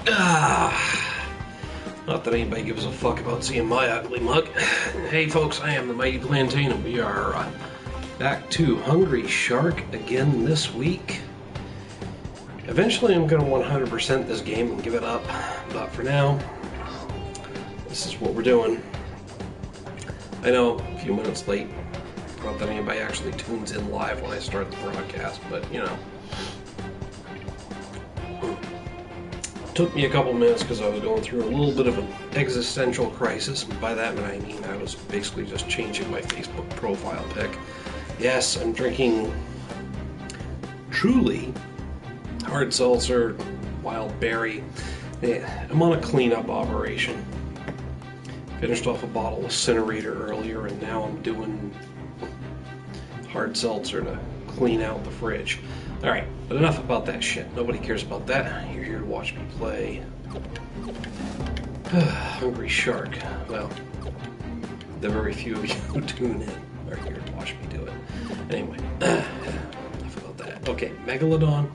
Not that anybody gives a fuck about seeing my ugly mug. Hey folks, I am the Mighty Plantain, and we are back to Hungry Shark again this week. Eventually I'm going to 100% this game and give it up, but for now, this is what we're doing. I know, a few minutes late. Not that anybody actually tunes in live when I start the broadcast, but you know. Took me a couple minutes because I was going through a little bit of an existential crisis. And by that I mean I was basically just changing my Facebook profile pic. Yes, I'm drinking Truly hard seltzer, wild berry. I'm on a cleanup operation. Finished off a bottle of Incinerator earlier, and now I'm doing hard seltzer to clean out the fridge. Alright, but enough about that shit. Nobody cares about that. You're here to watch me play Hungry Shark. Well, the very few of you who tune in are here to watch me do it. Anyway, enough about that. Okay, Megalodon.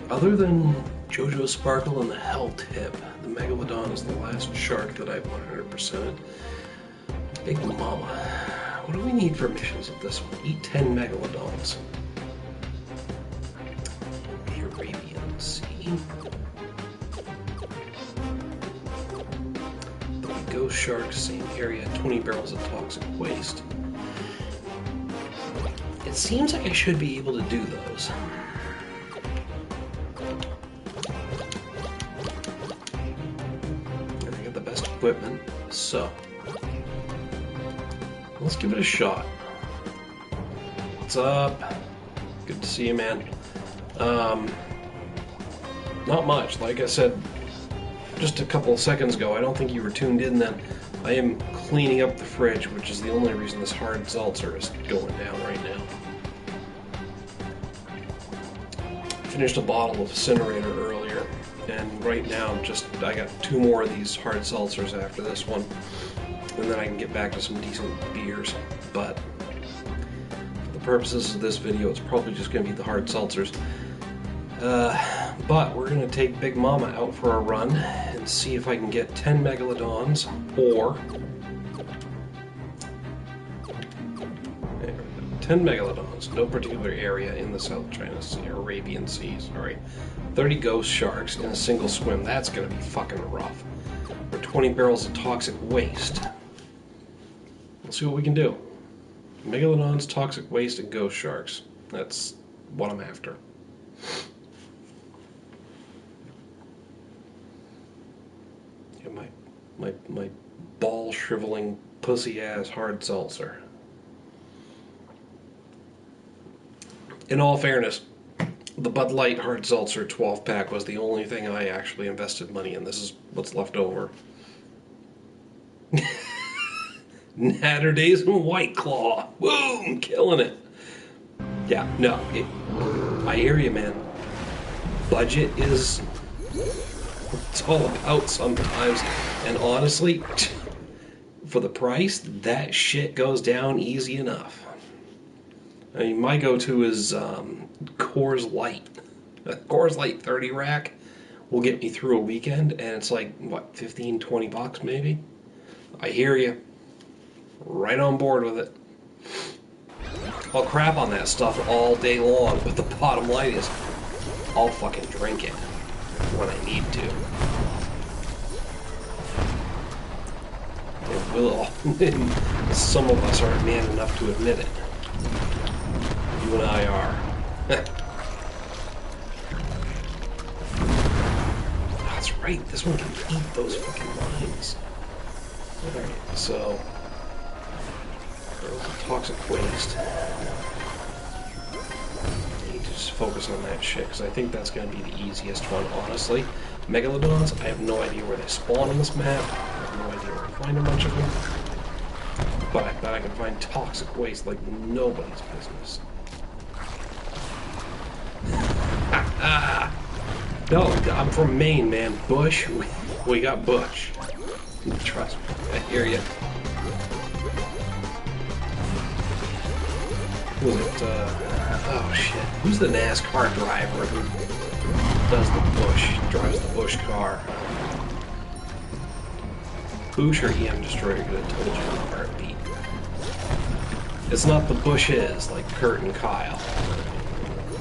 Other than Jojo Sparkle and the Hell Tip, the Megalodon is the last shark that I've 100%ed. Big Mama. What do we need for missions at this one? Eat 10 Megalodons. The Arabian Sea. The Ghost Shark, same area, 20 barrels of toxic waste. It seems like I should be able to do those. I got the best equipment, so let's give it a shot. What's up? Good to see you, man. Not much. Like I said just a couple of seconds ago, I don't think you were tuned in then. I am cleaning up the fridge, which is the only reason this hard seltzer is going down right now. Finished a bottle of Incinerator earlier, and right now I got 2 more of these hard seltzers after this one. And then I can get back to some decent beers, but for the purposes of this video, it's probably just going to be the hard seltzers. But we're going to take Big Mama out for a run and see if I can get 10 Megalodons, or 10 Megalodons, no particular area in the South China Sea, Arabian Sea, sorry. 30 ghost sharks in a single swim. That's going to be fucking rough. Or 20 barrels of toxic waste. Let's see what we can do. Megalodons, toxic waste, and ghost sharks. That's what I'm after. Yeah, my ball shriveling pussy ass hard seltzer. In all fairness, the Bud Light hard seltzer 12 pack was the only thing I actually invested money in. This is what's left over. Natter Days and White Claw. Boom! Killing it. Yeah, no. I hear you, man. Budget is... it's all about sometimes. And honestly, for the price, that shit goes down easy enough. I mean, my go-to is Coors Light. A Coors Light 30 rack will get me through a weekend, and it's like, what, 15, 20 bucks maybe? I hear you. Right on board with it. I'll crap on that stuff all day long, but the bottom line is, I'll fucking drink it when I need to. It will. Some of us aren't man enough to admit it. You and I are. That's right, this one can eat those fucking lines. Alright, so... toxic waste. I need to just focus on that shit, because I think that's going to be the easiest one, honestly. Megalodons, I have no idea where they spawn on this map. I have no idea where to find a bunch of them. But I bet I can find toxic waste like nobody's business. No, I'm from Maine, man. Bush, we got bush. Trust me, I hear you. Was it, oh shit, who's the NASCAR driver who does the bush, drives the bush car. Boosh or EM Destroyer could have told you in a heartbeat. It's not the Bushes like Kurt and Kyle.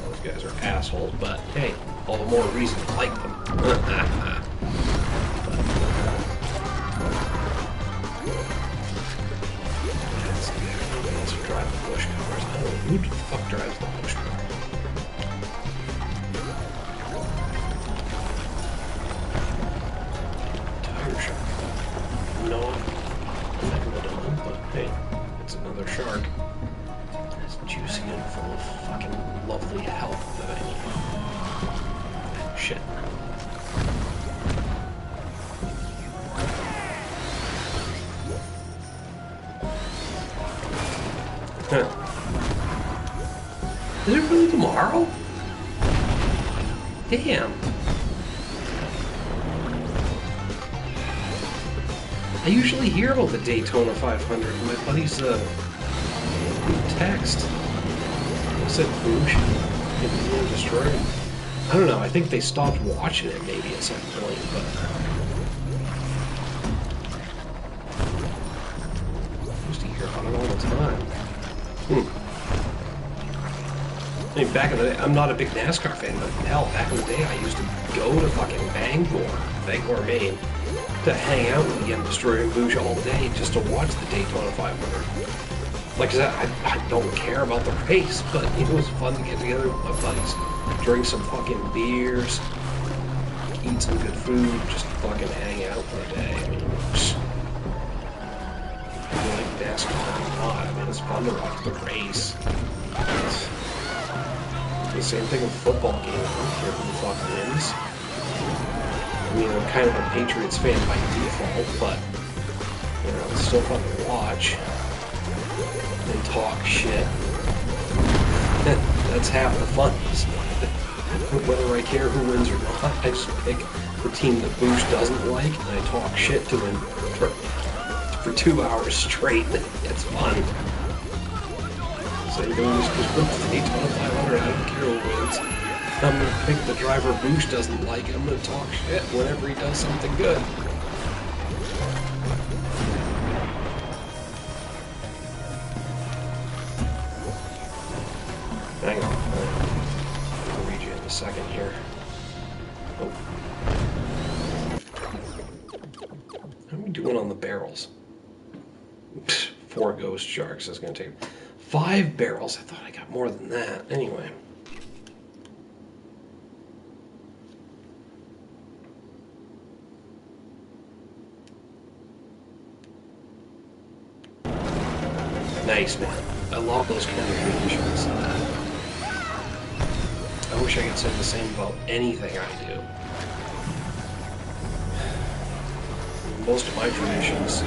Those guys are assholes, but hey, all the more reason to like them. Drive the bush cars. I don't know who the fuck drives the bush car. Tire shark. No megalodon, but hey, it's another shark. It's juicy and full of fucking lovely health that I need. Shit. Huh. Is it really tomorrow? Damn. I usually hear about the Daytona 500. My buddy's text. I said Boosh. Get destroyed. I don't know. I think they stopped watching it maybe at some point, but I used to hear about it all the time. I mean, back in the day, I'm not a big NASCAR fan, but hell, back in the day, I used to go to fucking Bangor, Maine, to hang out with EM Destroyer and Boosh all day just to watch the Daytona 500. Like I said, I don't care about the race, but it was fun to get together with my buddies, drink some fucking beers, eat some good food, just fucking hang out for a day. I mean, you like NASCAR or not, I mean, it's fun to watch the race. The same thing with football games. I don't care who the fuck wins. I mean, I'm kind of a Patriots fan by default, but you know, it's still fun to watch and talk shit. That's half the fun. Whether I care who wins or not, I just pick the team that Boosh doesn't like, and I talk shit to him for 2 hours straight. It's fun. Same thing with the Daytona 500. I don't care who wins. I'm going to pick the driver Boosh doesn't like, and I'm going to talk shit whenever he does something good. Hang on. I'll read you in a second here. Oh. How are we doing on the barrels? 4 ghost sharks is going to take 5 barrels. I thought I got more than that. Anyway. Nice, man. I love those kind of traditions. I wish I could say the same about anything I do. Most of my traditions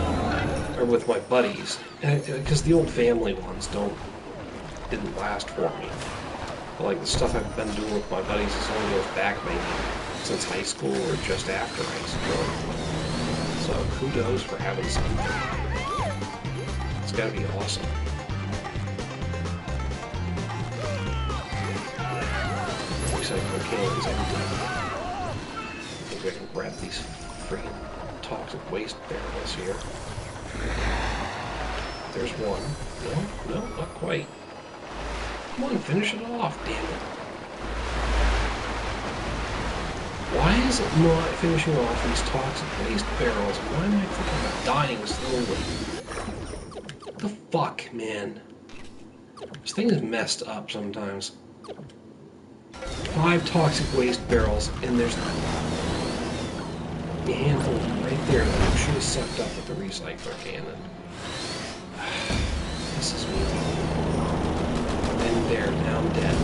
are with my buddies, because the old family ones didn't last for me. But like the stuff I've been doing with my buddies is only goes back maybe since high school or just after high school. So kudos for having something. It's gotta be awesome. Looks like cocaine is empty. I think I can grab these freaking toxic waste barrels here. There's one. No, not quite. Come on, finish it off, damn it. Why is it not finishing off these toxic waste barrels? Why am I fucking dying slowly? What the fuck, man? This thing is messed up sometimes. 5 toxic waste barrels, and there's a handful right there that I'm sure is sucked up with the recycler cannon. This is me. And there, now I'm dead.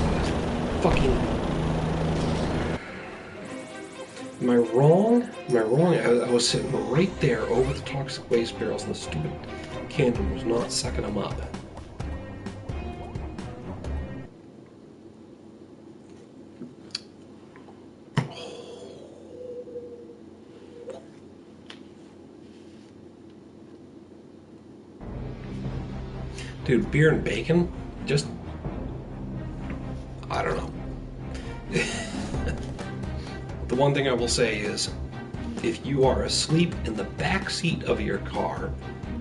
Fucking. Am I wrong? Am I wrong? I was sitting right there over the toxic waste barrels, and the stupid cannon was not sucking them up. Dude, beer and bacon, just, I don't know. The one thing I will say is, if you are asleep in the back seat of your car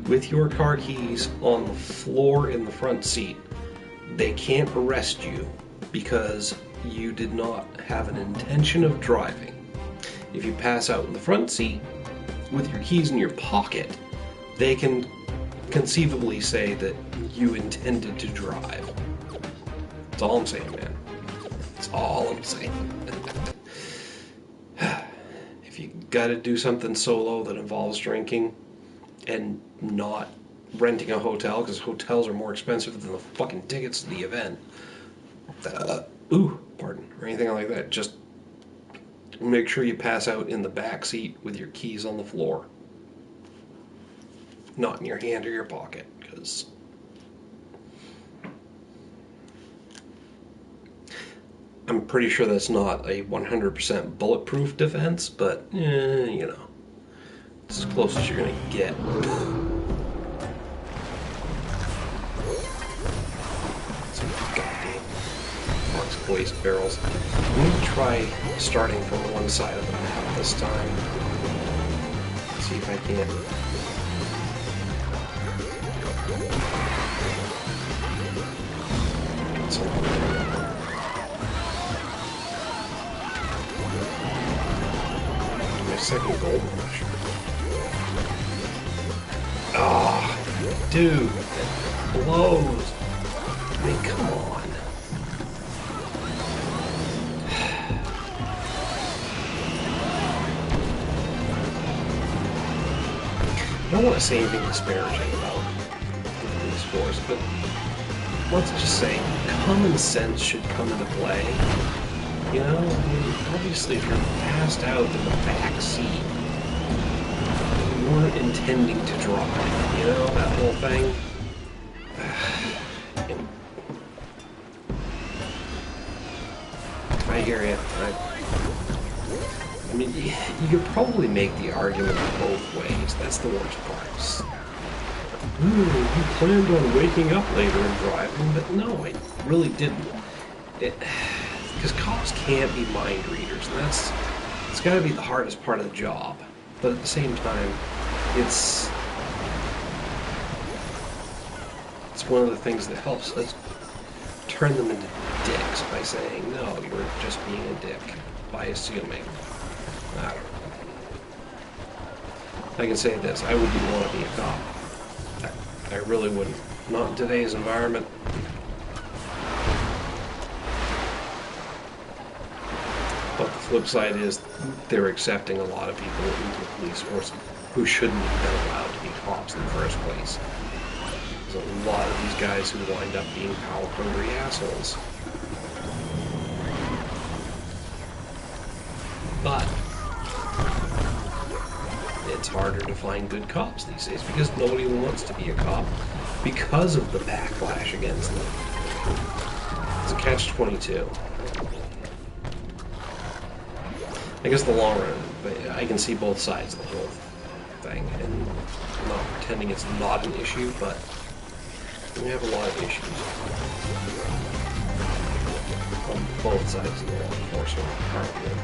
with your car keys on the floor in the front seat, they can't arrest you because you did not have an intention of driving. If you pass out in the front seat with your keys in your pocket, they can conceivably say that you intended to drive. That's all I'm saying, man. That's all I'm saying. If you gotta do something solo that involves drinking and not renting a hotel, because hotels are more expensive than the fucking tickets to the event, or anything like that, just make sure you pass out in the back seat with your keys on the floor. Not in your hand or your pocket, because I'm pretty sure that's not a 100% bulletproof defense, but, you know, it's as close as you're going to get. Some goddamn toxic waste barrels. I'm going to try starting from one side of the map this time. See if I can. My second gold rush. Ah, oh, dude, that blows. I mean, come on. I don't want to say anything disparaging about the police force, but let's just say common sense should come into play. You know, I mean, obviously if you're passed out in the back seat, you weren't intending to drive, you know, that whole thing. I hear you. I mean, you could probably make the argument both ways. That's the worst part. You planned on waking up later and driving, but no, I really didn't. Because cops can't be mind readers, and it's got to be the hardest part of the job. But at the same time, it's one of the things that helps us turn them into dicks by saying, no, you were just being a dick, by assuming. I don't know. I can say this, I wouldn't want to be a cop. I really wouldn't. Not in today's environment. But the flip side is they're accepting a lot of people into the police force who shouldn't have been allowed to be cops in the first place. There's a lot of these guys who wind up being power-hungry assholes. But it's harder to find good cops these days because nobody wants to be a cop because of the backlash against them. It's a catch-22. I guess the long run, but I can see both sides of the whole thing, and I'm not pretending it's not an issue, but we have a lot of issues on both sides of the law enforcement department.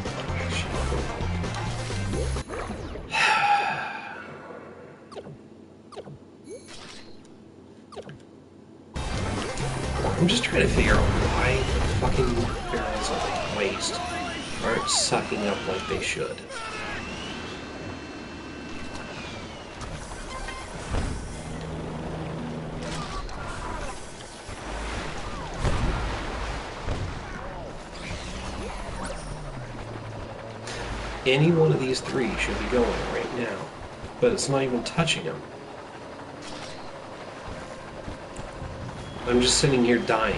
I'm just trying to figure out why the fucking barrels of waste aren't sucking up like they should. Any one of these three should be going right now, but it's not even touching them. I'm just sitting here dying.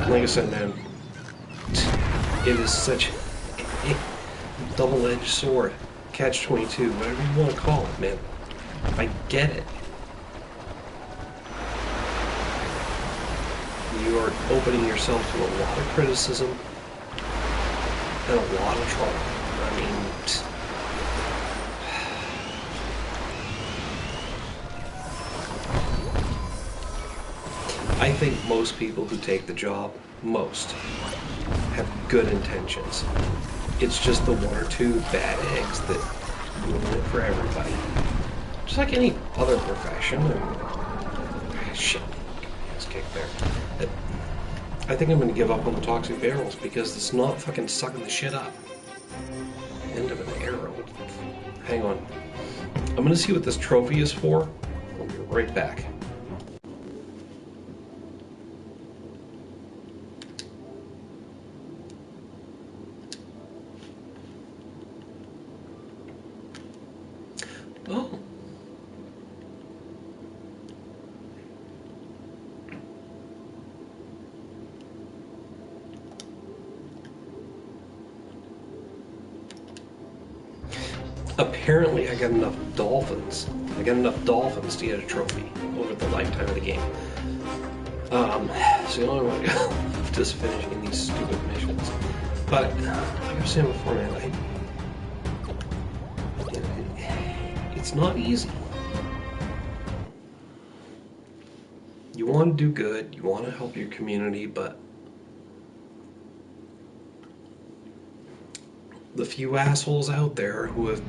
Like I said, man, it is such a double-edged sword. Catch-22, whatever you want to call it, man. I get it. you are opening yourself to a lot of criticism and a lot of trouble. I mean, I think most people who take the job, have good intentions. It's just the one or two bad eggs that ruin it for everybody. Just like any other profession. Shit. It's kicked there. I think I'm going to give up on the toxic barrels because it's not fucking sucking the shit up. End of an arrow. Hang on. I'm going to see what this trophy is for. I'll be right back. Oh. Apparently I got enough dolphins. I got enough dolphins to get a trophy over the lifetime of the game. So the only way to go is just finishing these stupid missions. But like I was saying before, man, it's not easy. You want to do good, you want to help your community, but the few assholes out there who have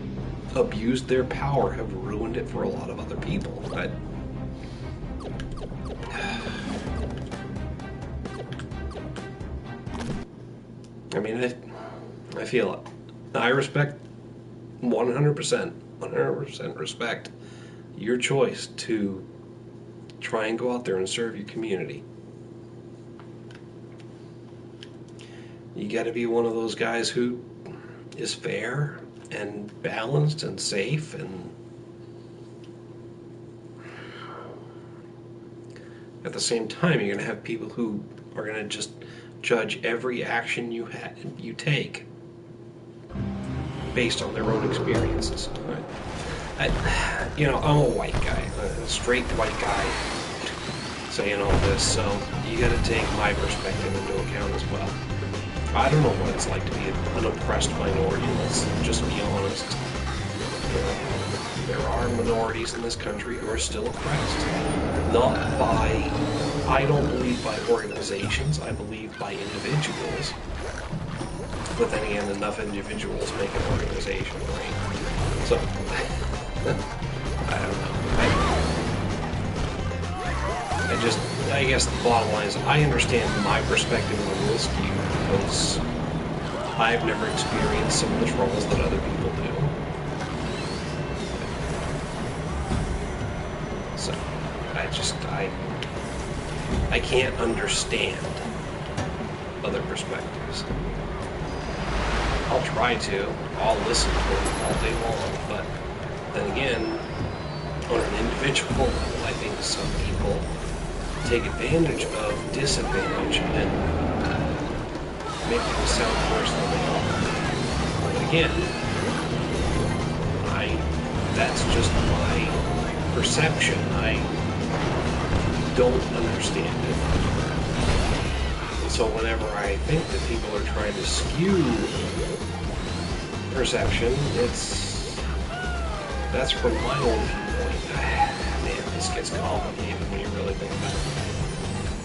abused their power have ruined it for a lot of other people. I mean, I feel it. I respect 100% respect your choice to try and go out there and serve your community. You gotta be one of those guys who is fair and balanced and safe, and at the same time you're gonna have people who are gonna just judge every action you take based on their own experiences. Right? I'm a white guy, a straight white guy saying all this, so you gotta take my perspective into account as well. I don't know what it's like to be an oppressed minority, let's just be honest. There are minorities in this country who are still oppressed. Not by, I don't believe by organizations, I believe by individuals. But then again, enough individuals make an organization, right? So, I don't know. I guess the bottom line is I understand my perspective on this view because I've never experienced some of the troubles that other people do. So, I can't understand other perspectives. I'll try to. I'll listen to them all day long, but then again, on an individual level, I think some people take advantage of disadvantage and make them sound worse than they are. But again, that's just my perception. I don't understand it. So whenever I think that people are trying to skew perception, that's from my own viewpoint. Man, this gets complicated when you really think about it.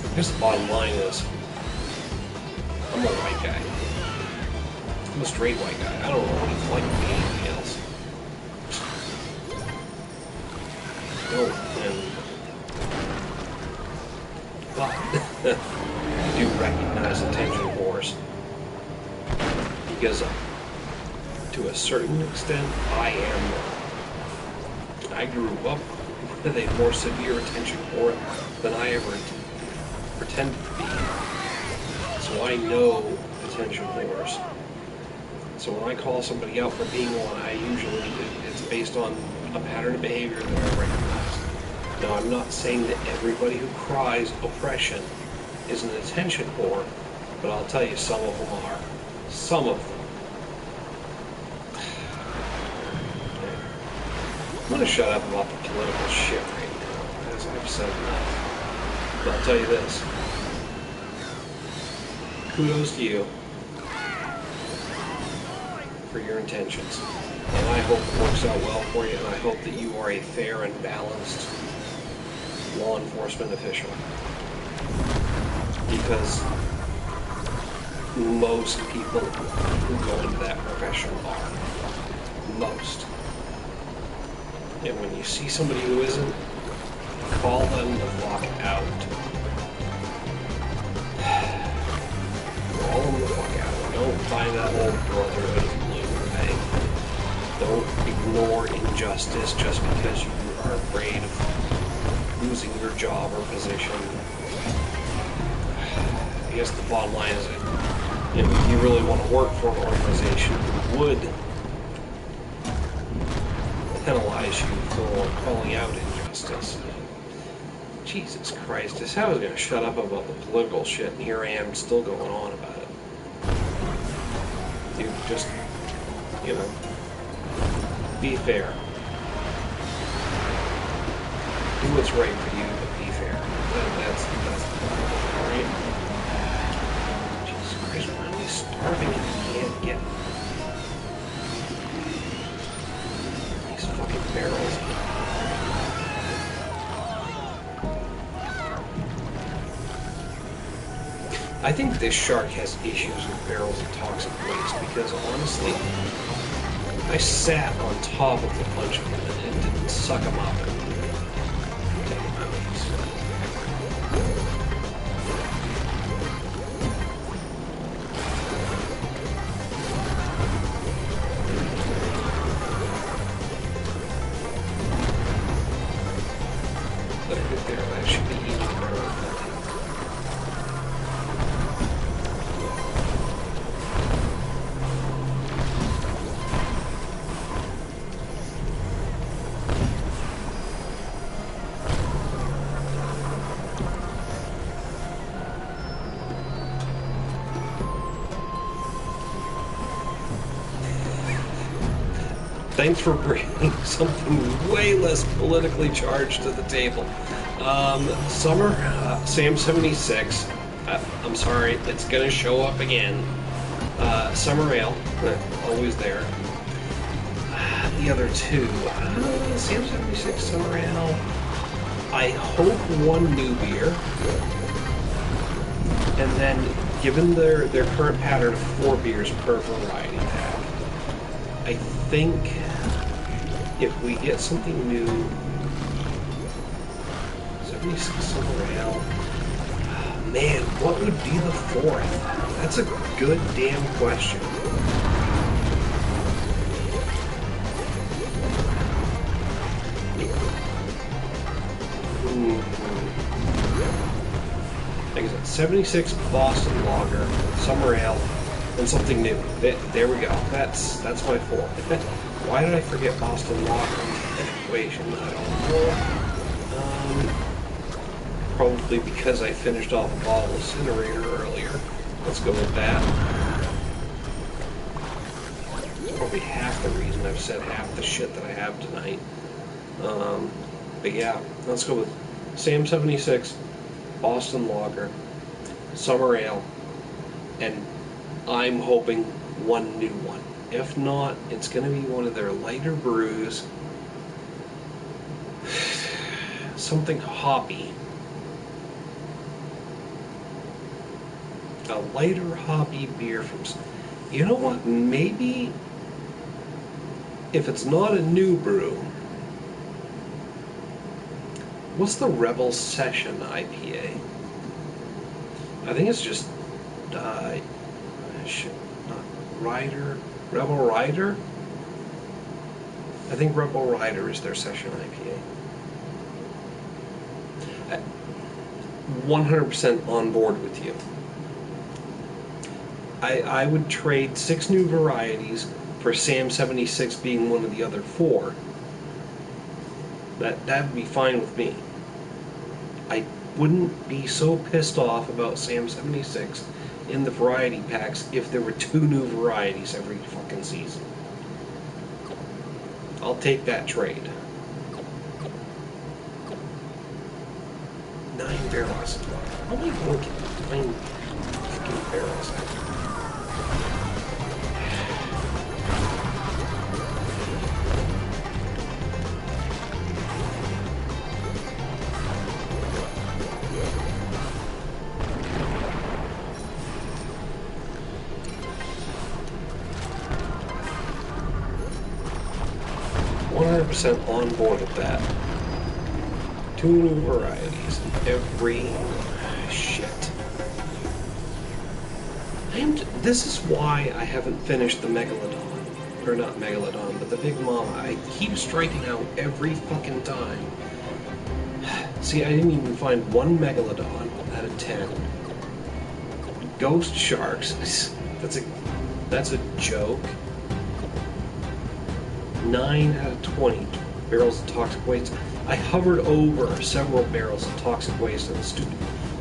I guess the bottom line is, I'm a white guy. I'm a straight white guy. I don't know what it's like to be anything else. But I do recognize attention whores. Because to a certain extent, I grew up with a more severe attention whore than I ever pretended to be. So I know attention whores. So when I call somebody out for being one, it's based on a pattern of behavior that I recognize. Now, I'm not saying that everybody who cries oppression is an attention whore, but I'll tell you, some of them are. Some of them. I'm going to shut up about the political shit right now, as I've said enough. But I'll tell you this. kudos to you for your intentions. And I hope it works out well for you, and I hope that you are a fair and balanced law enforcement official. Because most people who go into that profession are. Most. And when you see somebody who isn't, call them the fuck out. Call them the fuck out. Don't find that old brotherhood of blue, right? Don't ignore injustice just because you are afraid of losing your job or position. I guess the bottom line is that, you know, if you really want to work for an organization that would penalize you for calling out injustice. Jesus Christ, I said I was going to shut up about the political shit, and here I am still going on about it. Dude, just, you know, be fair. Do what's right for you, but be fair. That's the problem, alright? Jesus Christ, why are we starving and we can't get these fucking barrels? I think this shark has issues with barrels of toxic waste because, honestly, I sat on top of a bunch of them and didn't suck them up and take them out. Let it get there. That should be easy to barrel. Thanks for bringing something way less politically charged to the table. Summer, Sam76. I'm sorry, it's gonna show up again. Summer Ale, always there. The other two, Sam76, Summer Ale. I hope one new beer. And then, given their current pattern of 4 beers per variety pack, I think if we get something new, 76 Summer Ale, man, what would be the 4th? That's a good damn question. Like I said, 76 Boston Lager, Summer Ale, and something new. There we go. That's my 4th. Why did I forget Boston Lager in that equation? I don't know. Probably because I finished off a bottle of Incinerator earlier. Let's go with that. It's probably half the reason I've said half the shit that I have tonight. But yeah, let's go with Sam76, Boston Lager, Summer Ale, and I'm hoping one new one. If not, it's going to be one of their lighter brews. Something hoppy. A lighter hoppy beer from... You know what? Maybe if it's not a new brew, what's the Rebel Session IPA? I think it's just Rebel Rider? I think Rebel Rider is their session IPA. 100% on board with you. I would trade 6 new varieties for Sam76 being one of the other 4. That'd be fine with me. I wouldn't be so pissed off about Sam76 in the variety packs if there were 2 new varieties every fucking season. I'll take that trade. 9 barrels. How am I going to get 9 Fucking barrels. 100% on board with that. 2 new varieties in every shit. This is why I haven't finished the Megalodon. Or not Megalodon, but the Big Mama. I keep striking out every fucking time. See, I didn't even find one Megalodon out of 10. Ghost sharks. That's a joke. 9 out of 20 barrels of toxic waste. I hovered over several barrels of toxic waste and the stupid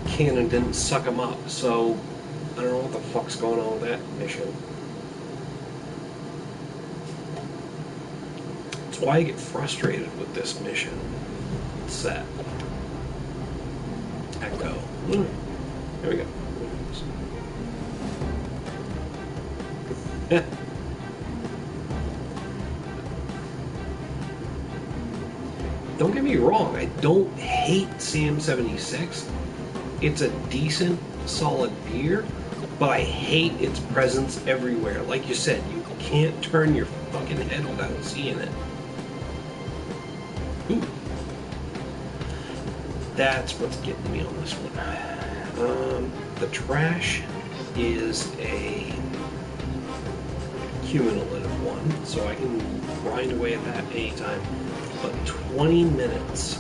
cannon didn't suck them up, so I don't know what the fuck's going on with that mission. That's why I get frustrated with this mission. Set. Echo. There we go. Don't get me wrong, I don't hate CM76. It's a decent, solid beer, but I hate its presence everywhere. Like you said, you can't turn your fucking head without seeing it. Ooh. That's what's getting me on this one. The trash is a cumulative one, so I can grind away at that anytime. But 20 minutes.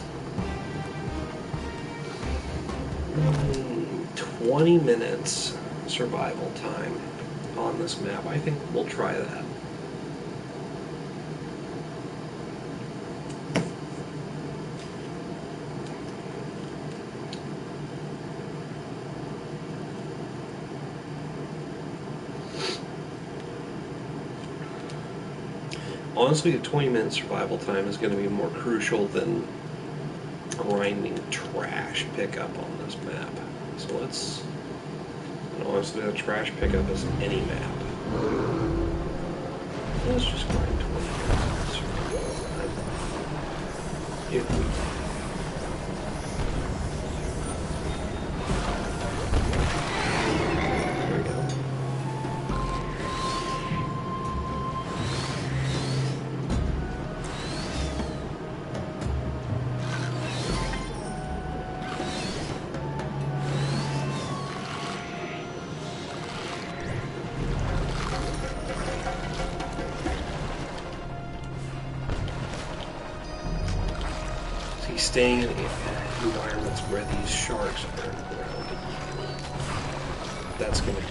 20 minutes survival time on this map. I think we'll try that. Honestly, a 20-minute survival time is going to be more crucial than grinding trash pickup on this map. So let's... honestly, the trash pickup is any map. Let's just grind 20 minutes survival time. If we can. Staying in environments where these sharks are around. That's going to be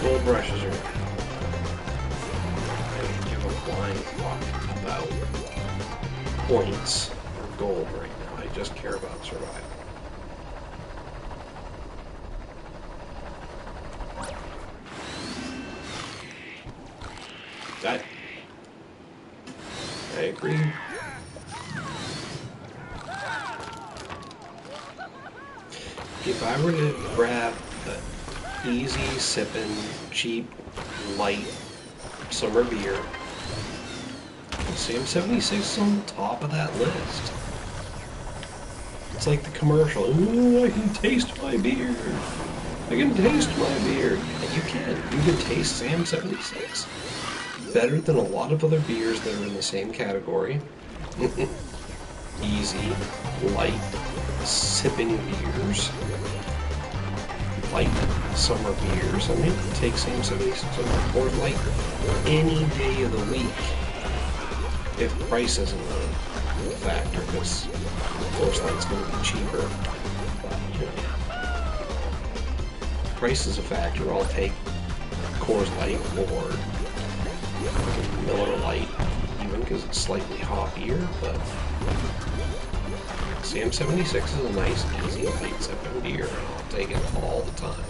gold brushes are I don't give a flying fuck about points or gold right now. I just care about survival. I agree. If I were to grab an easy sipping, cheap, light summer beer, CM76 is on the top of that list. It's like the commercial. Ooh, I can taste my beer. I can taste my beer. And you can. You can taste CM76. Better than a lot of other beers that are in the same category. Easy, light, sipping beers. Light summer beers. I mean, take CM76 over Coors Light any day of the week. If price isn't a factor, because Coors Light's going to be cheaper. But, you know, price is a factor. I'll take Coors Light or Miller Lite, even because it's slightly hoppier, but CM76 is a nice, easy, light sipping beer, and I'll take it all the time.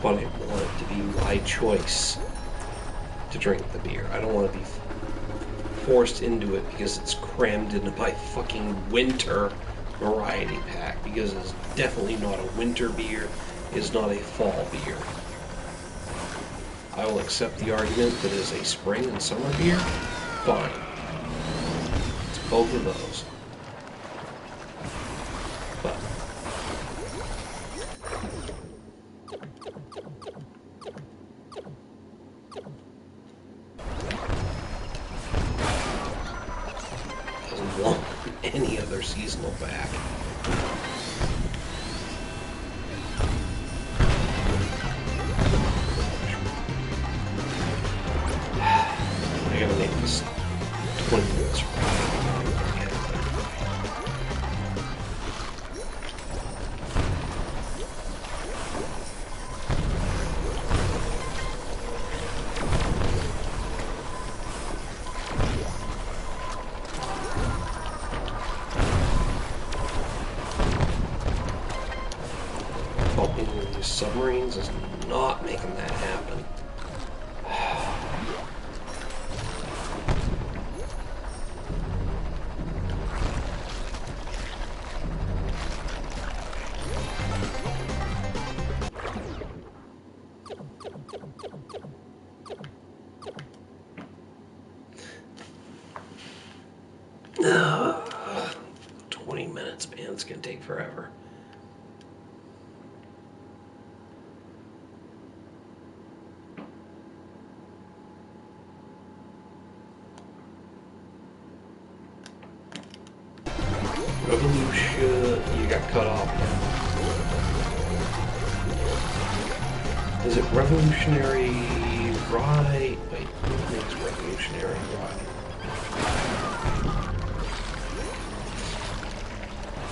But I want it to be my choice to drink the beer. I don't want to be forced into it because it's crammed into my fucking winter variety pack, because it's definitely not a winter beer, it's not a fall beer. I will accept the argument that it is a spring and summer beer. Fine. It's both of those. But doesn't want any other seasonal back. I gotta make this 20 minutes. Bumping into these submarines is not making that happen. Ugh. 20 minutes, man. It's gonna take forever. Revolution. You got cut off now. Is it Revolutionary Rye? Wait, what makes Revolutionary Rye?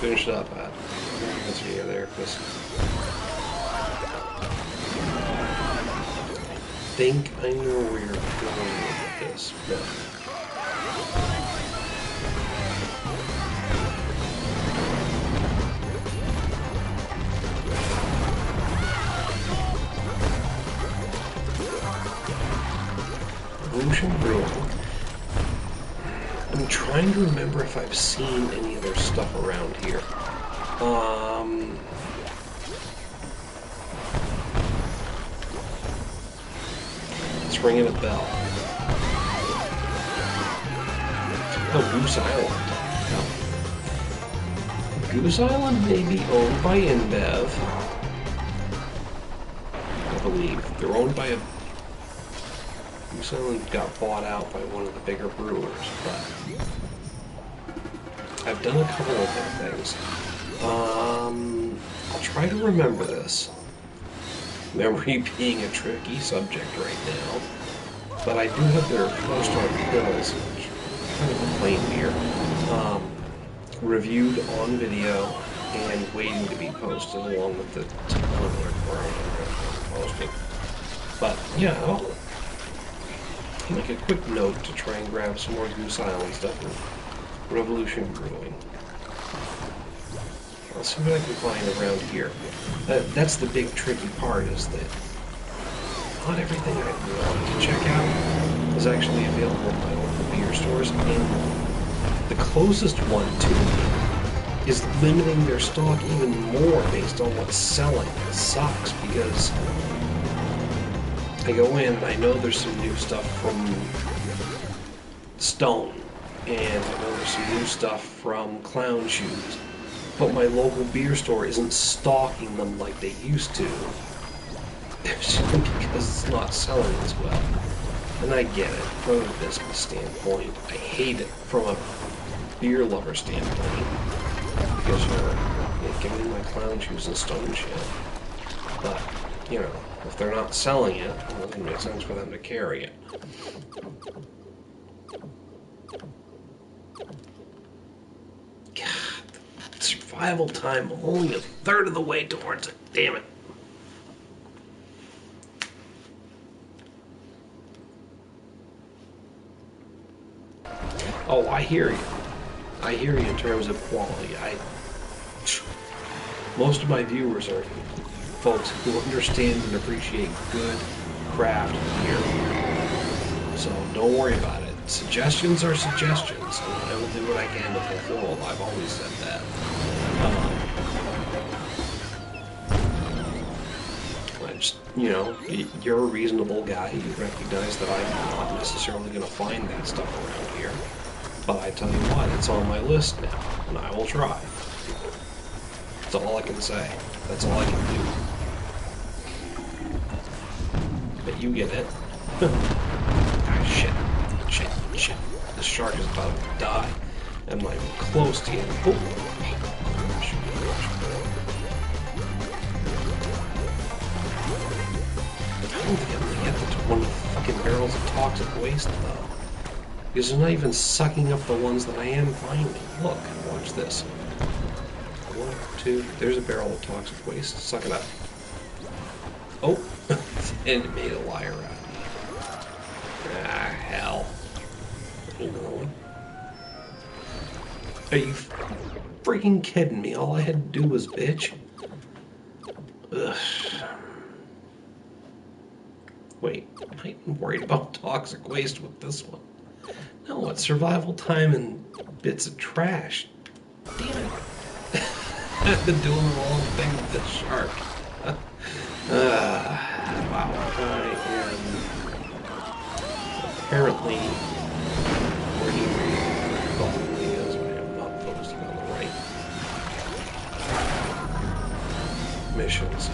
Finish up at. Let's see there, because I think I know where you're going with this, but Revolution Brewing. I'm trying to remember if I've seen any of their stuff around here. It's ringing a bell. Oh, Goose Island. No. Goose Island may be owned by InBev. I believe. They're owned by a... Goose Island got bought out by one of the bigger brewers, but I've done a couple of their things. I'll try to remember this. Memory being a tricky subject right now, but I do have their 4-star pills, which are kind of a plain beer, reviewed on video and waiting to be posted along with the posting. But yeah, I'll make a quick note to try and grab some more Goose Island stuff in Revolution Brewing. I'll see what I can find around here. That's the big tricky part, is that not everything I want to check out is actually available in my local beer stores, and the closest one to me is limiting their stock even more based on what's selling. It sucks, because I go in and I know there's some new stuff from Stone, and I know there's some new stuff from Clown Shoes, but my local beer store isn't stocking them like they used to, because it's not selling as well. And I get it from a business standpoint. I hate it from a beer lover standpoint, because you're giving my Clown Shoes and Stone shit. But, you know, if they're not selling it, it doesn't make sense for them to carry it. God, survival time, only a third of the way towards it. Damn it. Oh, I hear you. I hear you in terms of quality. Most of my viewers are folks who understand and appreciate good craft beer. So don't worry about it. suggestions are suggestions, and I will do what I can to fulfill them. I've always said that. I just, you know, you're a reasonable guy. You recognize that I'm not necessarily going to find that stuff around here. But I tell you what, it's on my list now, and I will try. That's all I can say. That's all I can do. But you get it. Ah, shit. This shark is about to die. I'm not even close to it. Oh. I don't think I'm gonna get the 20 fucking barrels of toxic waste though. Because they're not even sucking up the ones that I am finding. Look, watch this. 1, 2, there's a barrel of toxic waste. Suck it up. Oh, and it made a liar out of me. Ah, hell. Really? Are you freaking kidding me? All I had to do was bitch. Ugh. Wait, I ain't worried about toxic waste with this one. No, it's survival time and bits of trash. Damn it. I've been doing the wrong thing with this shark. Wow. I am apparently where he probably is. I am not focusing on the right missions.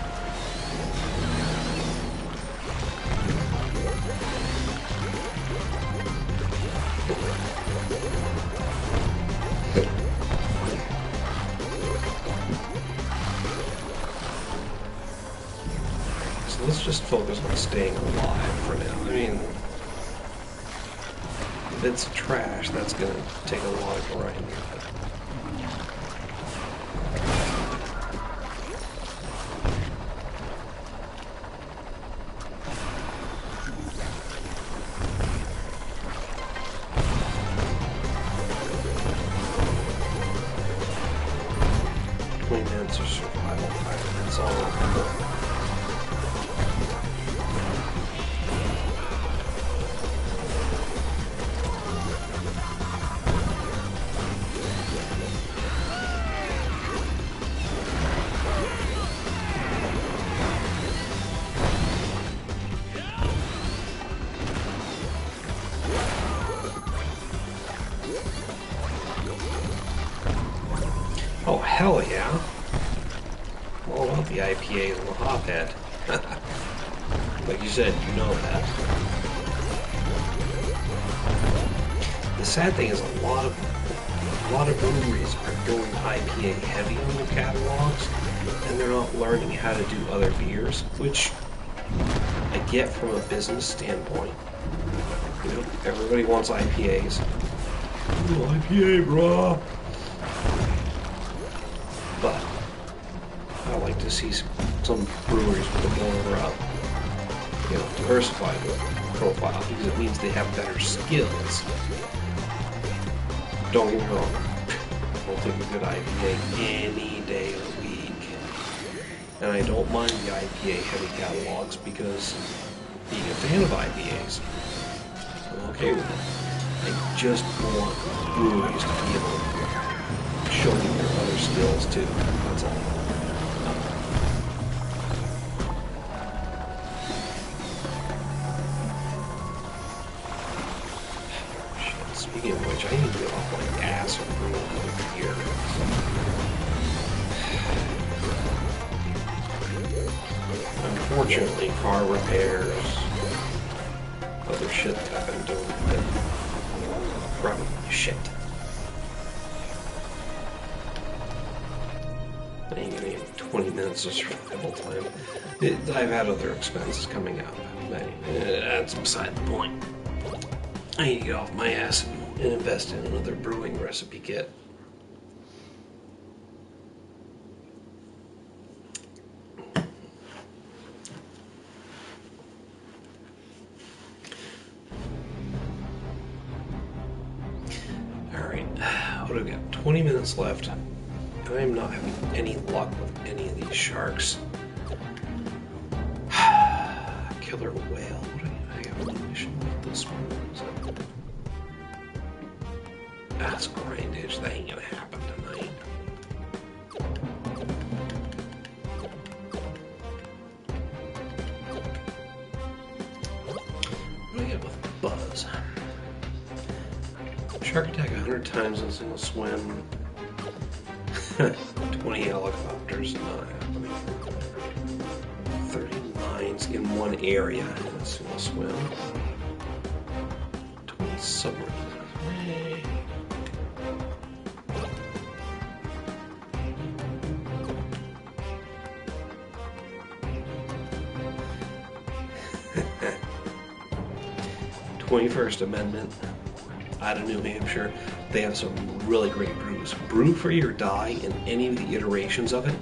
So let's just focus on staying alive for now. I mean, if it's trash, that's going to take a lot of grinding. Minutes of survival time, that's all. Oh, hell yeah. I'm all about the IPAs and the hophead. Like you said, you know that. The sad thing is a lot of breweries are going IPA heavy on their catalogs, and they're not learning how to do other beers, which I get from a business standpoint. You know, everybody wants IPAs. Ooh, IPA, brah. But I like to see some breweries with a more, diversified profile, because it means they have better skills. Don't get me wrong, I'll take a good IPA any day of the week. And I don't mind the IPA heavy catalogs because being a fan of IPAs, I'm okay with it. I just want breweries to be able to show me their other skills too. That's all. Shit, speaking of which, I need to get off my ass and brew another beer. Unfortunately, car repairs, other shit that I've been doing, running shit. I ain't gonna get 20 minutes of survival time. I've had other expenses coming out. That's beside the point. I need to get off my ass and invest in another brewing recipe kit. Alright, what do we got? 20 minutes left. I'm not having any luck with any of these sharks. Killer whale. What do I have a mission with this one? That's grindage. That ain't gonna happen tonight. What do I get with Buzz? Shark attack 100 times in a single swim. 20 helicopters, not happening. 30 mines in one area in a single swim. 20 submarines. 21st Amendment out of New Hampshire. They have some really great brews. Brew Free or Die and any of the iterations of it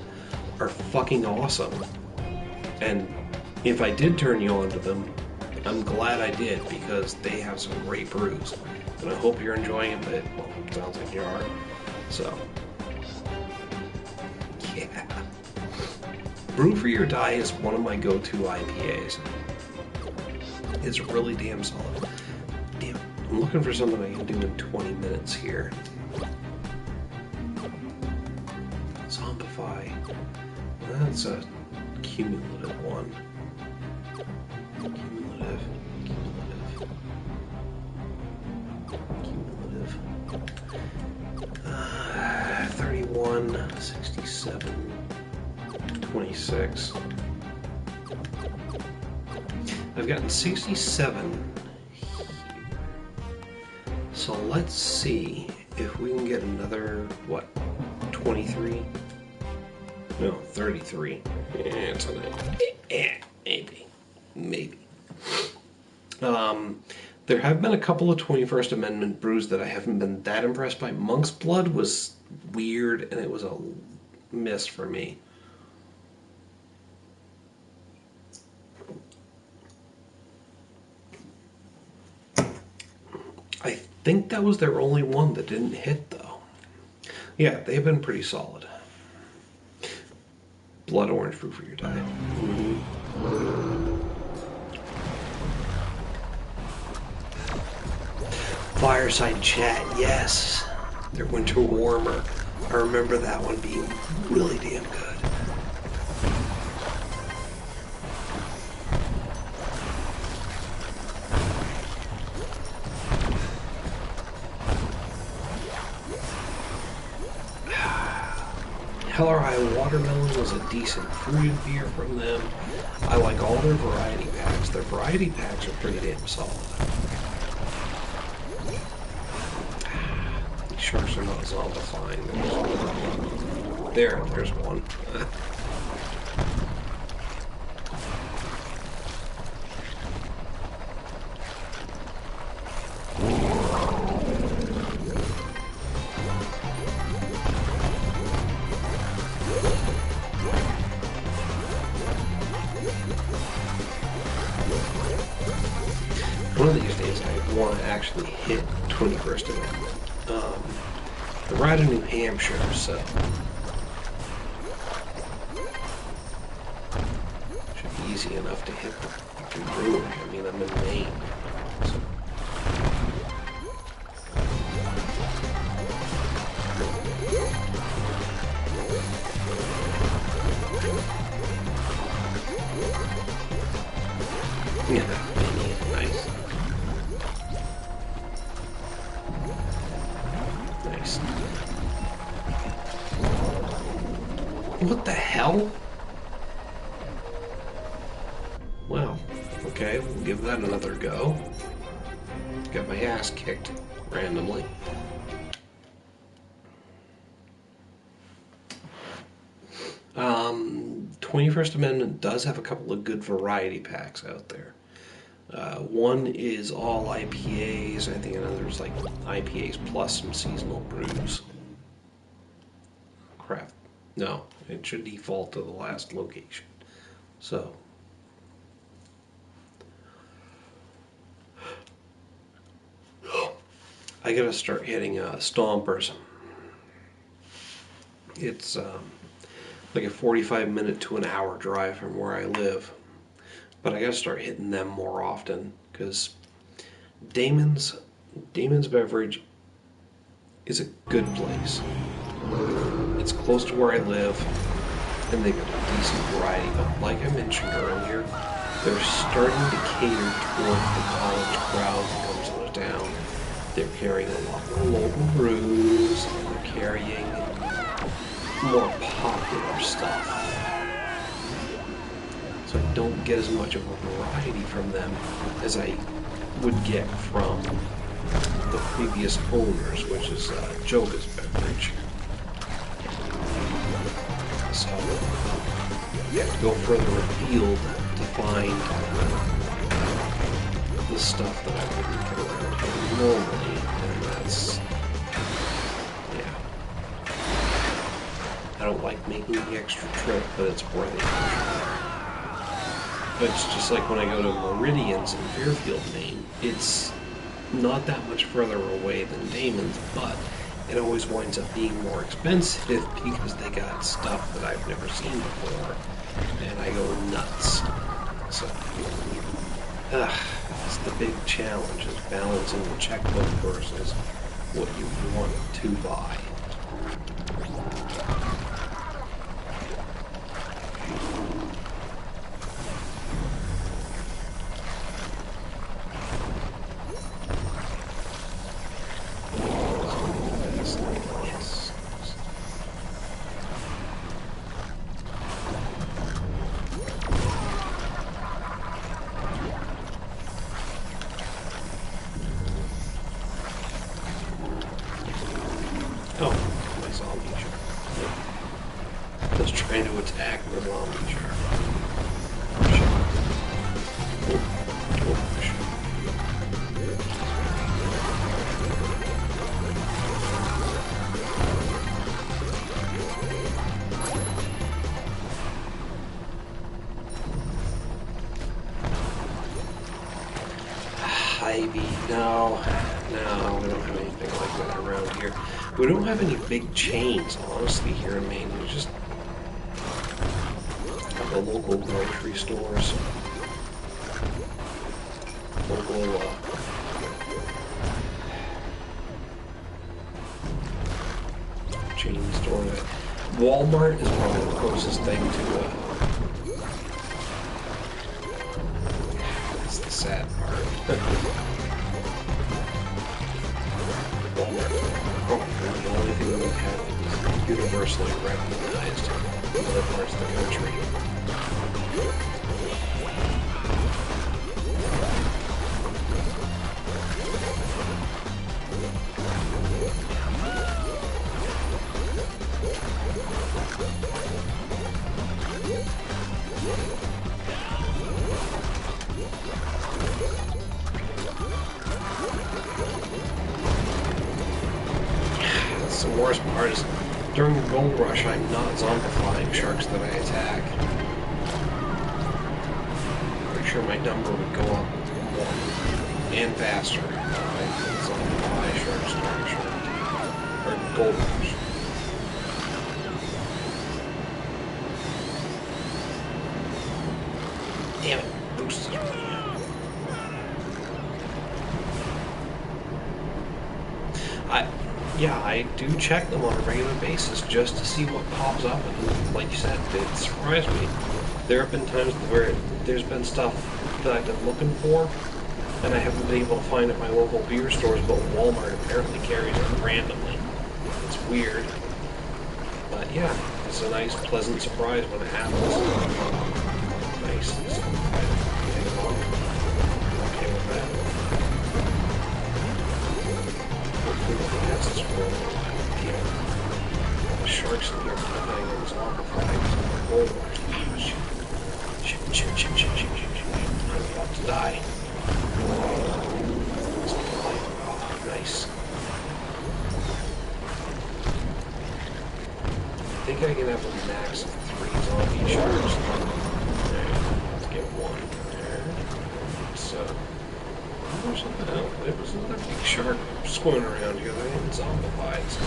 are fucking awesome. And if I did turn you on to them, I'm glad I did, because they have some great brews. And I hope you're enjoying it, but, well, it sounds like you are. So, yeah. Brew Free or Die is one of my go-to IPAs. It's really damn solid. Damn, I'm looking for something I can do in 20 minutes here. Zombify. That's a cumulative one. Cumulative. 31, 67, 26. I've gotten 67 here. So let's see if we can get another, what, 23? No, 33. Yeah, it's a maybe. There have been a couple of 21st Amendment brews that I haven't been that impressed by. Monk's Blood was weird, and it was a miss for me. I think that was their only one that didn't hit, though. Yeah, they've been pretty solid. Blood Orange Brew for your diet. Fireside Chat, yes. Their Winter Warmer. I remember that one being really damn good. Hell or High Watermelon was a decent fruited beer from them. I like all their variety packs. Their variety packs are pretty damn solid. These sharks are not zombifying. There's one. One of these days I want to actually hit 21st Amendment. The ride in New Hampshire, so should be easy enough to hit the fucking brewery. I mean, I'm in Maine. So. Yeah, nice. Nice. What the hell? Well, okay, we'll give that another go. Got my ass kicked randomly. Um, 21st Amendment does have a couple of good variety packs out there. One is all IPAs. I think another's like IPAs plus some seasonal brews. Crap. No, it should default to the last location. So. I gotta start hitting Stompers. It's like a 45-minute to an hour drive from where I live. But I gotta start hitting them more often, because Damon's Beverage is a good place. It's close to where I live, and they've got a decent variety. But like I mentioned earlier, they're starting to cater towards the college crowd that comes into town. They're carrying a lot more local brews, and they're carrying more popular stuff. So I don't get as much of a variety from them as I would get from the previous owners, which is Joga's Beverage. So you have to go further afield to find the stuff that I wouldn't get around here normally, and that's, yeah. I don't like making the extra trip, but it's worth it. It's just like when I go to Meridian's in Fairfield, Maine. It's not that much further away than Damon's, but it always winds up being more expensive because they got stuff that I've never seen before, and I go nuts. So, that's the big challenge, is balancing the checkbook versus what you want to buy. Oh, my zombie shark. I was trying to attack the zombie shark. Ivy, no, we don't have anything like that around here. We don't have any big chains, honestly, here in Maine. We just have the local grocery stores, local, chain store. Walmart is probably the closest thing to, that's the sad part. Walmart, the only thing that we have is universally recognized in other parts of the country. The worst part is, during the gold rush, I'm not zombifying sharks that I attack. Pretty sure my number would go up more and faster if I could zombify sharks during shark or gold rush. Damn it, boosted me. Yeah, I do check them on a regular basis just to see what pops up, and like you said, it surprised me. There have been times where there's been stuff that I've been looking for, and I haven't been able to find at my local beer stores, but Walmart apparently carries them randomly. It's weird. But yeah, it's a nice, pleasant surprise when it happens. Nice. So, okay with that. That's for the sharks that are playing in zombified gold rush. Shoot. I'm about to die. Nice. I think I can have a max of 3 zombie sharks. Let's get one there. So. There was another big shark swimming around here that I hadn't zombified, so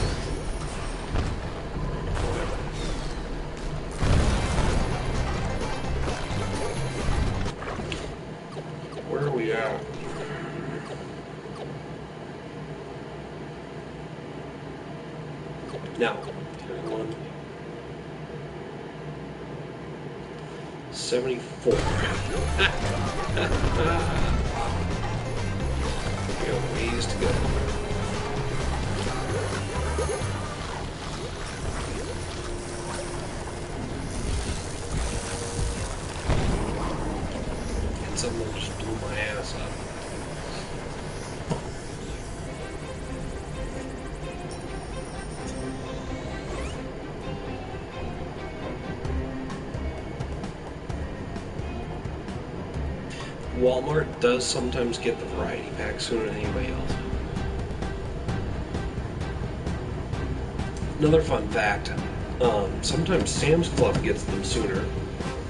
whatever. Where are we at? Now, turn 1. 74. We got ways to go. And someone just blew my ass up. Walmart does sometimes get the variety pack sooner than anybody else. Another fun fact, sometimes Sam's Club gets them sooner.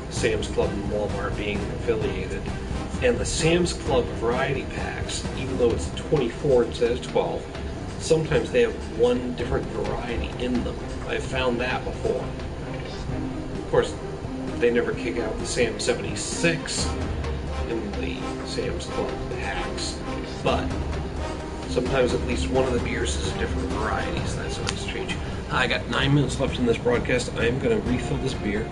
Sam's Club and Walmart being affiliated. And the Sam's Club variety packs, even though it's 24 instead of 12, sometimes they have one different variety in them. I've found that before. Of course, they never kick out the Sam 76 in the Sam's Club packs, but sometimes at least one of the beers is a different variety, so that's always strange. I got 9 minutes left in this broadcast. I am going to refill this beer.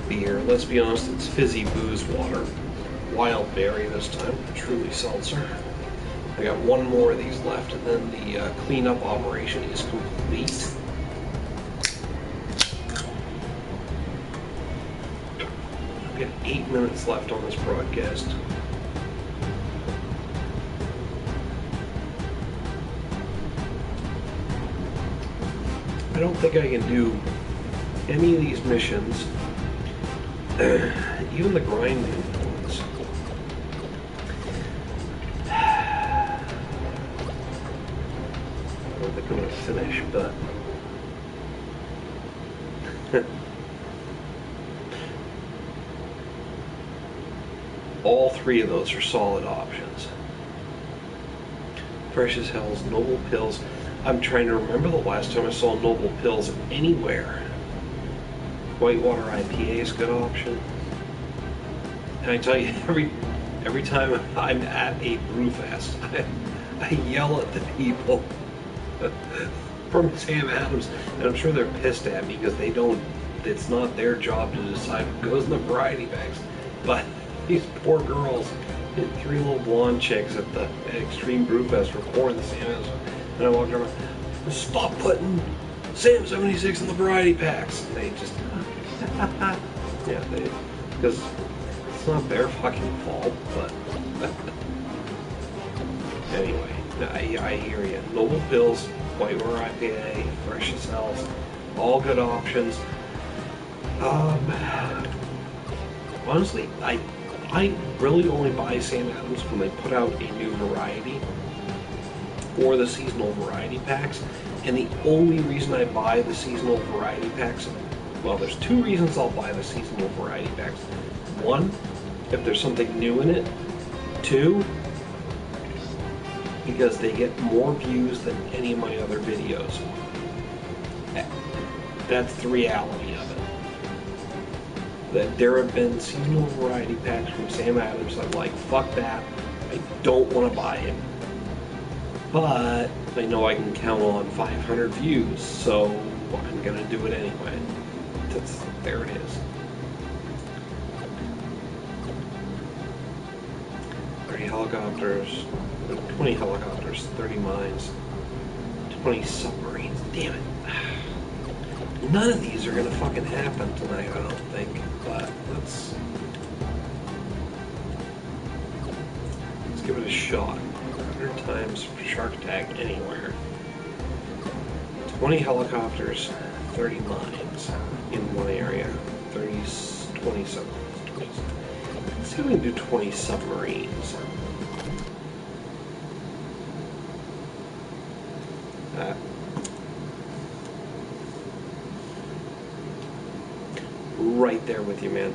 Beer. Let's be honest, it's fizzy booze water. Wild berry this time, truly seltzer. I got one more of these left, and then the cleanup operation is complete. I've got 8 minutes left on this broadcast. I don't think I can do any of these missions, even the grinding ones. I don't think I'm going to finish, but all 3 of those are solid options. Fresh as Hell's Noble Pills. I'm trying to remember the last time I saw Noble Pills anywhere. Whitewater IPA is a good option. And I tell you, every time I'm at a brewfest, I yell at the people from Sam Adams, and I'm sure they're pissed at me because it's not their job to decide what goes in the variety bags. But these poor girls, 3 little blonde chicks at the Extreme Brewfest were pouring the Sam Adams, and I walked around, stop putting Sam 76 in the variety packs. And they just, yeah, because it's not their fucking fault, but anyway, I hear you. Noble Pills, Whitewater IPA, Fresh as Hell, all good options. Honestly, I really only buy Sam Adams when they put out a new variety or the seasonal variety packs. And the only reason I buy the seasonal variety packs, well, there's 2 reasons I'll buy the seasonal variety packs. 1, if there's something new in it. 2, because they get more views than any of my other videos. That's the reality of it. That there have been seasonal variety packs from Sam Adams I'm like, fuck that, I don't want to buy it. But I know I can count on 500 views, so I'm going to do it anyway. There it is. 30 helicopters, 20 helicopters, 30 mines, 20 submarines. Damn it. None of these are going to fucking happen tonight, I don't think. But let's give it a shot. 100 times shark attack anywhere. 20 helicopters, 30 mines in one area. 20 submarines. Let's see if we can do 20 submarines. Right there with you, man.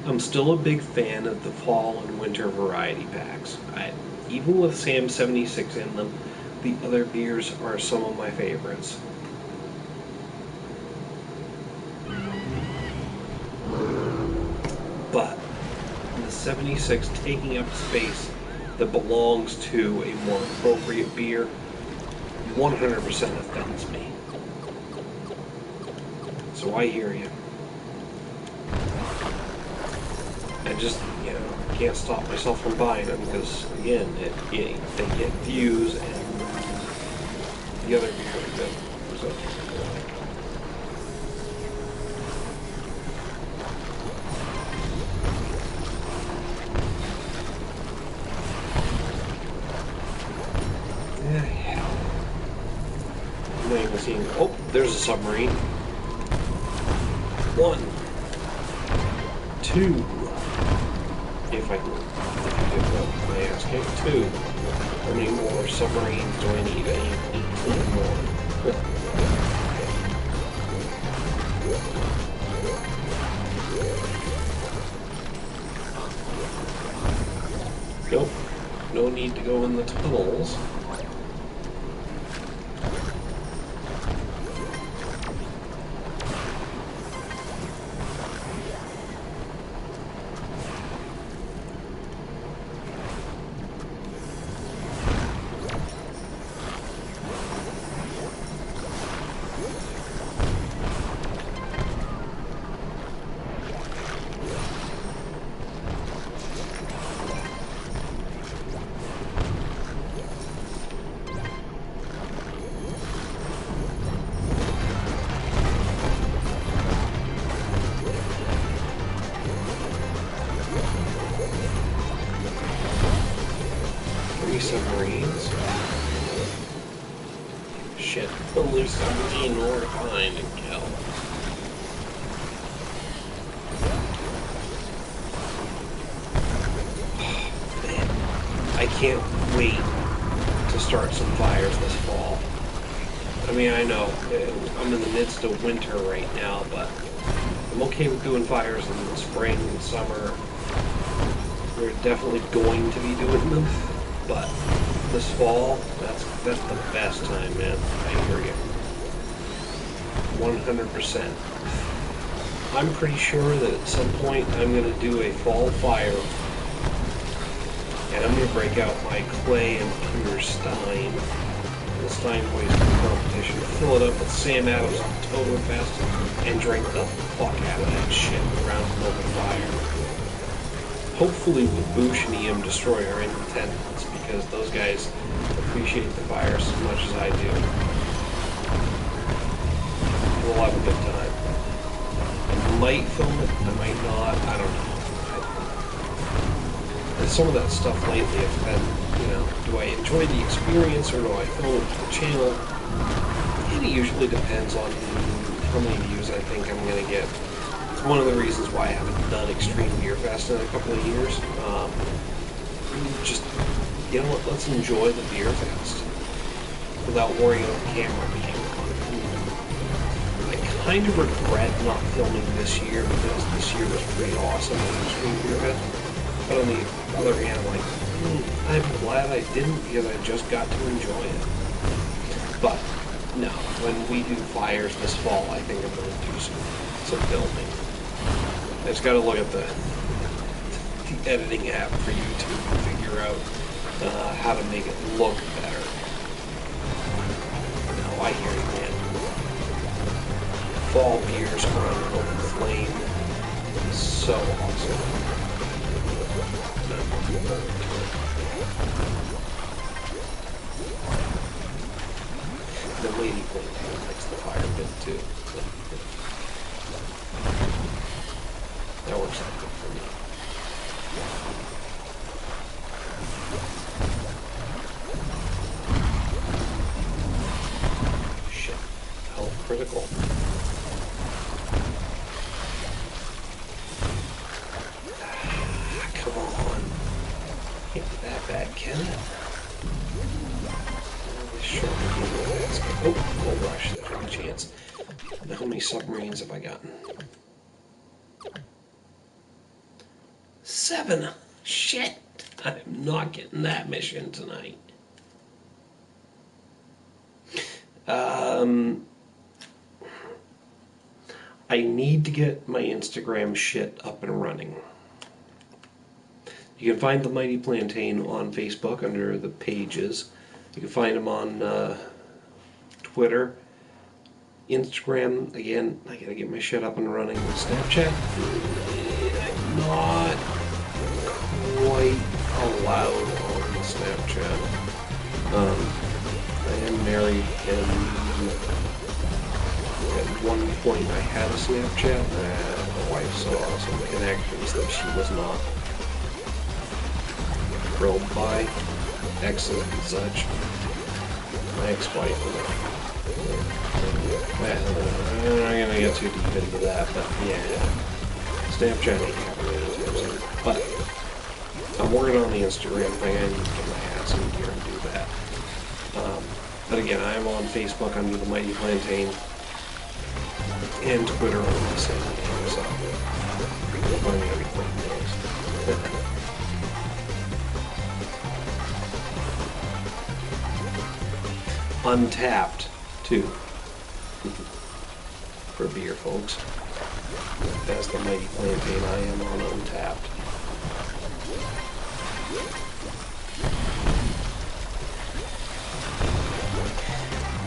I'm still a big fan of the fall and winter variety packs. Even with Sam 76 in them, the other beers are some of my favorites. But the 76 taking up space that belongs to a more appropriate beer 100% offends me. So I hear you. I just, can't stop myself from buying them because, again, they get views and the other beers are good. So. Yeah. I'm not even seeing. Oh, there's a submarine. 1, 2. If I can get what my ass kicked. 2. How many more submarines do I need? I need 18 more. Nope. No need to go in the tunnels. Submarines. Shit. Only 17 more to find and kill. Man, I can't wait to start some fires this fall. I mean, I know I'm in the midst of winter right now, but I'm okay with doing fires in the spring and summer. We're definitely going to be doing them. But this fall, that's the best time, man. I hear you. 100%. I'm pretty sure that at some point I'm going to do a fall fire. And I'm going to break out my clay and pewter Stein. The Stein Boys competition. Fill it up with Sam Adams Oktoberfest and drink the fuck out of that shit around an open fire. Hopefully with Boosh and EM Destroyer in attendance, because those guys appreciate the fires as much as I do. We'll have a good time. I might film it, I might not, I don't know. And some of that stuff lately has been, do I enjoy the experience or do I film it for the channel? It usually depends on how many views I think I'm going to get. It's one of the reasons why I haven't done Extreme Beer Fest in a couple of years. Just, let's enjoy the Beer Fest without worrying about the camera being on. I kind of regret not filming this year because this year was pretty awesome at Extreme Beer Fest. But on the other hand, I'm glad I didn't because I just got to enjoy it. But, no, when we do fires this fall, I think I'm going to do some filming. I just got to look at the editing app for YouTube and figure out how to make it look better. No, I hear you, man. Fall beers around an open flame. So awesome. The lady flame likes the fire pit too. That works out good for me. Shit. Health critical. Come on. Can't be that bad, can it? Sure. Oh, Gold Rush. There's no chance. Now, how many submarines have I gotten? 7. Shit. I'm not getting that mission tonight. I need to get my Instagram shit up and running. You can find the Mighty Plantain on Facebook under the pages. You can find them on Twitter. Instagram, again, I gotta get my shit up and running. Snapchat, I'm not quite allowed on Snapchat. I am married, and at one point I had a Snapchat, and my wife saw some connections that she was not thrilled by, exes and such. My ex-wife, I'm not gonna get too deep into that, but yeah, Snapchat ain't happening. But I'm working on the Instagram thing. I need to get my ass in gear and do that. But again, I'm on Facebook under the Mighty Plantain, and Twitter under the same name, so you'll find me everything knows. Untapped, too. For beer, folks. That's the Mighty Plantain. I am on Untapped.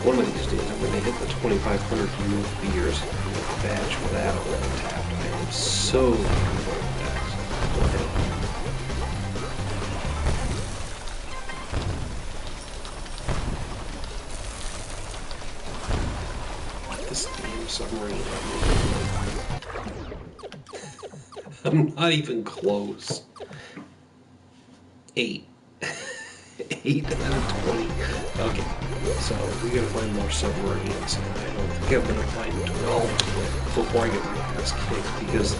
One of these days, I'm going to hit the 2,500 unique beers badge for that on Untapped. I am so looking forward to that. This damn submarine. I'm not even close. 8. 8 out of 20. Okay, so we gotta find more submarines. I don't think I'm gonna find 12 before I get my ass kicked, because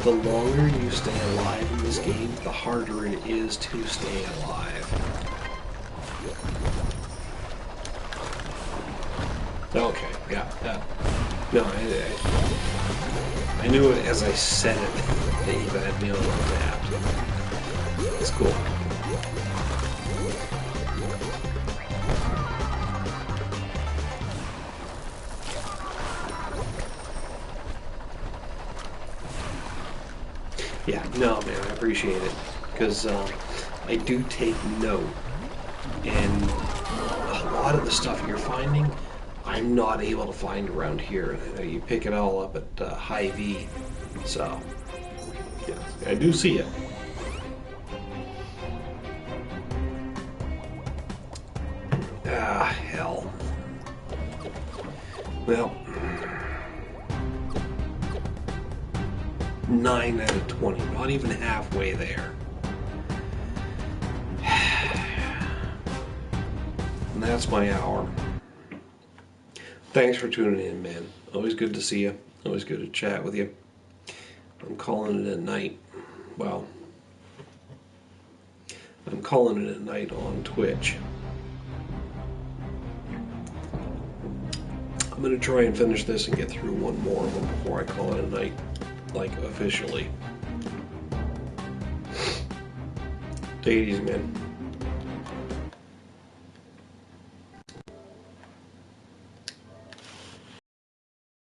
the longer you stay alive in this game, the harder it is to stay alive. Okay, yeah. No, I knew it as I said it that you had me on Untapped. It's cool. Yeah, no, man, I appreciate it, because I do take note, and a lot of the stuff you're finding, I'm not able to find around here. You pick it all up at Hy-Vee, so, yeah, I do see it. Ah, hell. Well, 9 out of 20, not even halfway there. And that's my hour. Thanks for tuning in, man. Always good to see you. Always good to chat with you. I'm calling it at night. Well, I'm calling it at night on Twitch. I'm going to try and finish this and get through one more of them before I call it a night, like officially. Take it easy, man.